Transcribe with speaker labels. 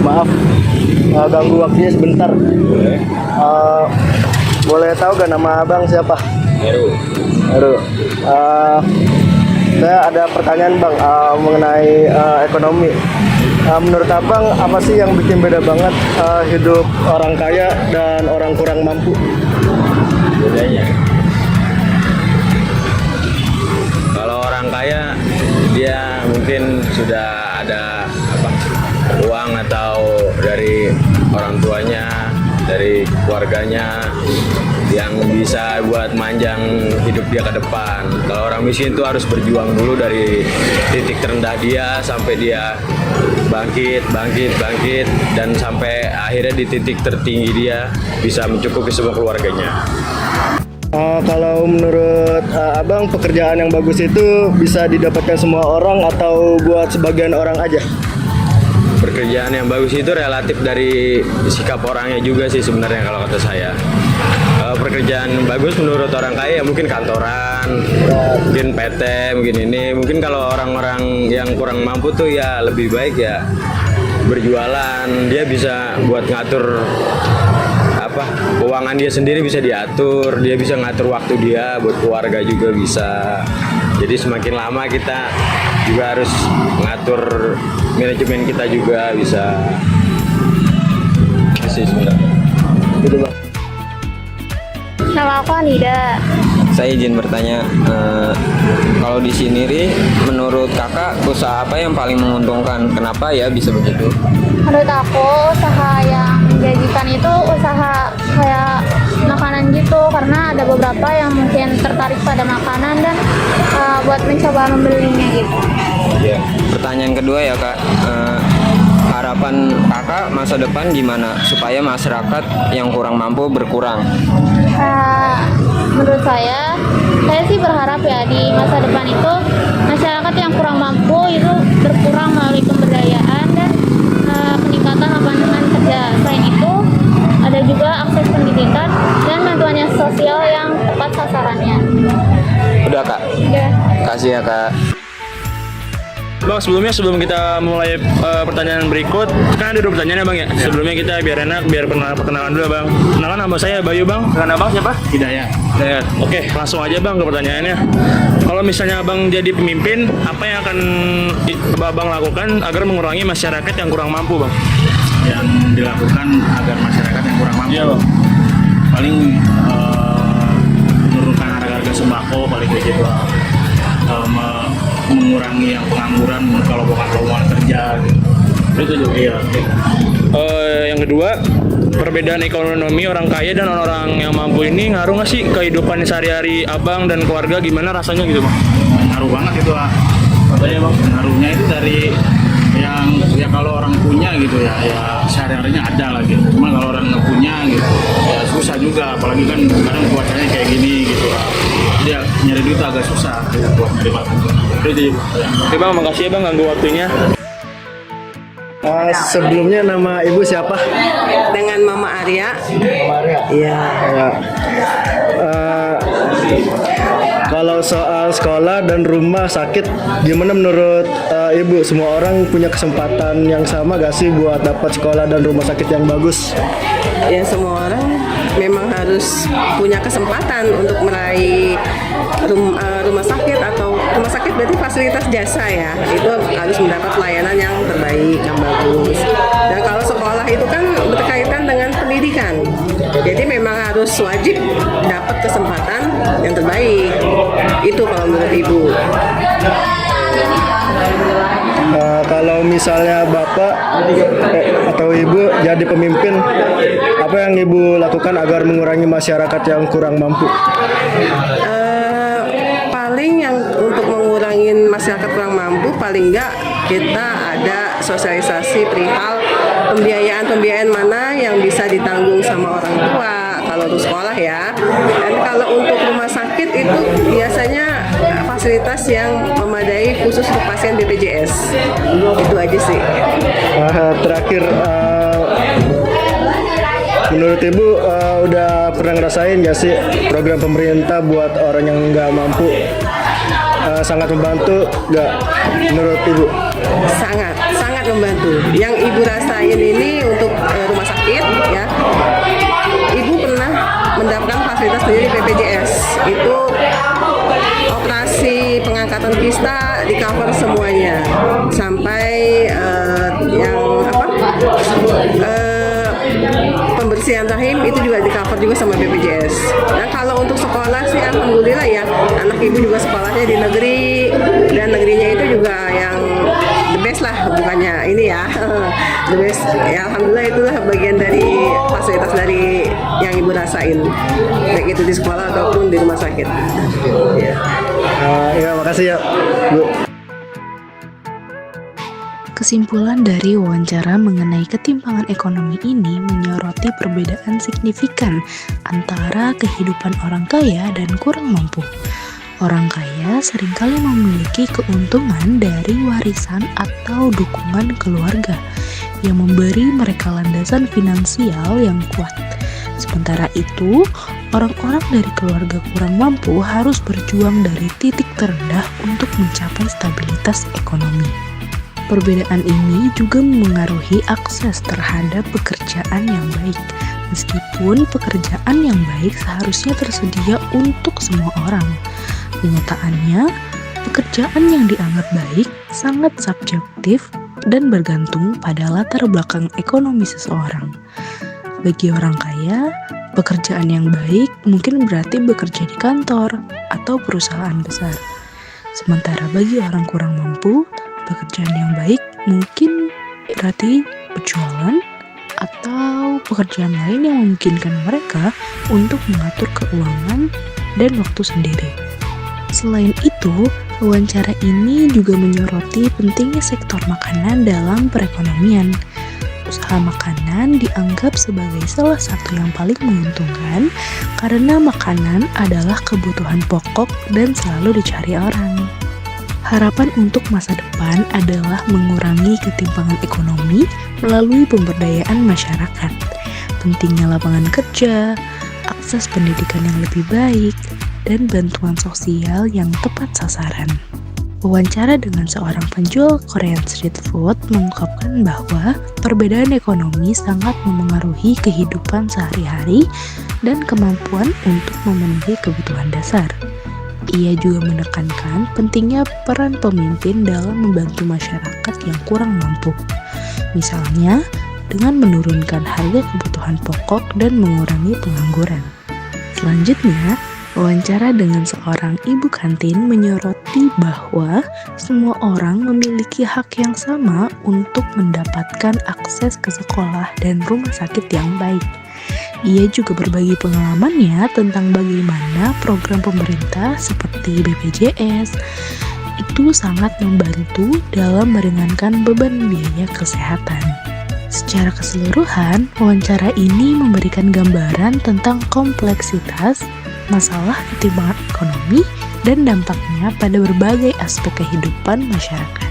Speaker 1: maaf ganggu waktunya sebentar.
Speaker 2: Boleh.
Speaker 1: Boleh tahu gak nama abang siapa?
Speaker 2: Heru.
Speaker 1: Heru. Saya ada pertanyaan bang mengenai ekonomi. Menurut abang apa sih yang bikin beda banget hidup orang kaya dan orang kurang mampu?
Speaker 2: Bedanya, kalau orang kaya dia mungkin sudah ada uang atau dari orang tuanya, dari keluarganya yang bisa buat manjang hidup dia ke depan. Kalau orang miskin itu harus berjuang dulu dari titik terendah dia sampai dia bangkit dan sampai akhirnya di titik tertinggi dia bisa mencukupi semua keluarganya.
Speaker 1: Kalau menurut abang pekerjaan yang bagus itu bisa didapatkan semua orang atau buat sebagian orang aja?
Speaker 2: Pekerjaan yang bagus itu relatif dari sikap orangnya juga sih sebenarnya kalau kata saya. Pekerjaan bagus menurut orang kaya ya mungkin kantoran, mungkin PT, mungkin ini. Mungkin kalau orang-orang yang kurang mampu tuh ya lebih baik ya berjualan. Dia bisa buat ngatur keuangan dia sendiri bisa diatur, dia bisa ngatur waktu dia buat keluarga juga bisa. Jadi semakin lama kita juga harus ngatur manajemen kita juga bisa. Itu sih sebenarnya.
Speaker 1: Gitu bang.
Speaker 3: Nama aku Anida.
Speaker 4: Saya izin bertanya, kalau di sini menurut kakak usaha apa yang paling menguntungkan? Kenapa ya bisa begitu?
Speaker 3: Menurut aku usaha yang menjanjikan itu usaha kayak makanan gitu, karena ada beberapa yang mungkin tertarik pada makanan dan buat mencoba membelinya gitu.
Speaker 4: Ya. Pertanyaan kedua ya kak, harapan kakak masa depan gimana supaya masyarakat yang kurang mampu berkurang?
Speaker 3: Menurut saya sih berharap ya di masa depan itu masyarakat yang kurang mampu itu berkurang melalui pemberdayaan dan peningkatan lapangan kerja. Selain itu ada juga akses pendidikan dan bantuan sosial yang tepat sasarannya.
Speaker 4: Udah kak?
Speaker 3: Ya.
Speaker 4: Kasih ya kak.
Speaker 5: Bang, sebelum kita mulai pertanyaan berikut, kan ada 2 pertanyaan ya bang ya. Sebelumnya kita biar enak, biar perkenalan dulu ya bang. Kenalan nama saya Bayu bang. Dengan abang siapa? Hidayat. Oke, langsung aja bang ke pertanyaannya. Kalau misalnya abang jadi pemimpin, apa yang akan abang lakukan agar mengurangi masyarakat yang kurang mampu bang?
Speaker 6: Yang dilakukan agar masyarakat yang kurang mampu?
Speaker 5: Iya bang.
Speaker 6: Paling menurunkan harga sembako paling gitu. Mengurangi yang pengangguran kalau bukan lowongan kerja gitu.
Speaker 5: Itu juga.
Speaker 6: Iya.
Speaker 5: Yang kedua, perbedaan ekonomi orang kaya dan orang yang mampu ini ngaruh nggak sih kehidupan sehari-hari abang dan keluarga, gimana rasanya gitu bang?
Speaker 6: Ngaruh banget itu lah. Contohnya bang, ngaruhnya itu dari yang ya kalau orang punya gitu ya sehari-harinya ada lah gitu. Cuma kalau orang nggak punya gitu ya susah juga, apalagi kan kadang cuacanya kayak gini gitu lah. Dia nyari duit agak susah gitu, buat nyari makan.
Speaker 5: Oke bang, makasih ya bang ganggu waktunya.
Speaker 1: Sebelumnya nama ibu siapa?
Speaker 7: Dengan Mama Arya.
Speaker 1: Maria.
Speaker 7: Iya.
Speaker 1: Ya. Kalau soal sekolah dan rumah sakit, gimana menurut ibu? Semua orang punya kesempatan yang sama gak sih buat dapat sekolah dan rumah sakit yang bagus?
Speaker 7: Ya semua orang memang harus punya kesempatan untuk meraih rumah sakit, atau rumah sakit berarti fasilitas jasa ya, itu harus mendapat pelayanan yang terbaik, yang bagus. Dan kalau sekolah itu kan berkaitan dengan pendidikan, jadi memang harus wajib dapat kesempatan yang terbaik. Itu kalau menurut ibu.
Speaker 1: Kalau misalnya bapak atau ibu jadi pemimpin, apa yang ibu lakukan agar mengurangi masyarakat yang kurang mampu?
Speaker 7: Paling yang untuk mengurangi masyarakat kurang mampu, paling enggak kita ada sosialisasi perihal pembiayaan mana yang bisa ditanggung sama orang tua kalau untuk sekolah ya. Dan kalau untuk rumah sakit itu biasanya fasilitas yang memadai khusus untuk pasien BPJS. Itu aja sih.
Speaker 1: Terakhir, menurut ibu udah pernah ngerasain gak sih program pemerintah buat orang yang nggak mampu? Sangat membantu nggak menurut ibu?
Speaker 7: Sangat membantu. Yang ibu rasain lain ini untuk rumah sakit ya. Ibu pernah mendapatkan fasilitas dari BPJS. Itu operasi pengangkatan kista di cover semuanya sampai yang pembersihan rahim itu juga di cover juga sama BPJS. Nah kalau untuk sekolah sih alhamdulillah ya, anak ibu juga sekolahnya di negeri dan negerinya itu juga yang the best lah, bukannya ini ya the best ya, alhamdulillah itulah bagian dari fasilitas dari yang ibu rasain baik itu di sekolah ataupun di rumah sakit ya.
Speaker 1: Ya makasih ya Bu.
Speaker 8: Kesimpulan dari wawancara mengenai ketimpangan ekonomi ini menyoroti perbedaan signifikan antara kehidupan orang kaya dan kurang mampu. Orang kaya seringkali memiliki keuntungan dari warisan atau dukungan keluarga yang memberi mereka landasan finansial yang kuat. Sementara itu, orang-orang dari keluarga kurang mampu harus berjuang dari titik terendah untuk mencapai stabilitas ekonomi. Perbedaan ini juga memengaruhi akses terhadap pekerjaan yang baik. Meskipun pekerjaan yang baik seharusnya tersedia untuk semua orang. Kenyataannya, pekerjaan yang dianggap baik sangat subjektif dan bergantung pada latar belakang ekonomi seseorang. Bagi orang kaya, pekerjaan yang baik mungkin berarti bekerja di kantor atau perusahaan besar. Sementara bagi orang kurang mampu, pekerjaan yang baik mungkin berarti berjualan atau pekerjaan lain yang memungkinkan mereka untuk mengatur keuangan dan waktu sendiri. Selain itu, wawancara ini juga menyoroti pentingnya sektor makanan dalam perekonomian. Usaha makanan dianggap sebagai salah satu yang paling menguntungkan karena makanan adalah kebutuhan pokok dan selalu dicari orang. Harapan untuk masa depan adalah mengurangi ketimpangan ekonomi melalui pemberdayaan masyarakat, pentingnya lapangan kerja, akses pendidikan yang lebih baik, dan bantuan sosial yang tepat sasaran. Wawancara dengan seorang penjual Korean street food mengungkapkan bahwa perbedaan ekonomi sangat memengaruhi kehidupan sehari-hari dan kemampuan untuk memenuhi kebutuhan dasar. Ia juga menekankan pentingnya peran pemimpin dalam membantu masyarakat yang kurang mampu. Misalnya, dengan menurunkan harga kebutuhan pokok dan mengurangi pengangguran. Selanjutnya, wawancara dengan seorang ibu kantin menyoroti bahwa semua orang memiliki hak yang sama untuk mendapatkan akses ke sekolah dan rumah sakit yang baik. Ia juga berbagi pengalamannya tentang bagaimana program pemerintah seperti BPJS itu sangat membantu dalam meringankan beban biaya kesehatan. Secara keseluruhan, wawancara ini memberikan gambaran tentang kompleksitas masalah ketimpangan ekonomi dan dampaknya pada berbagai aspek kehidupan masyarakat.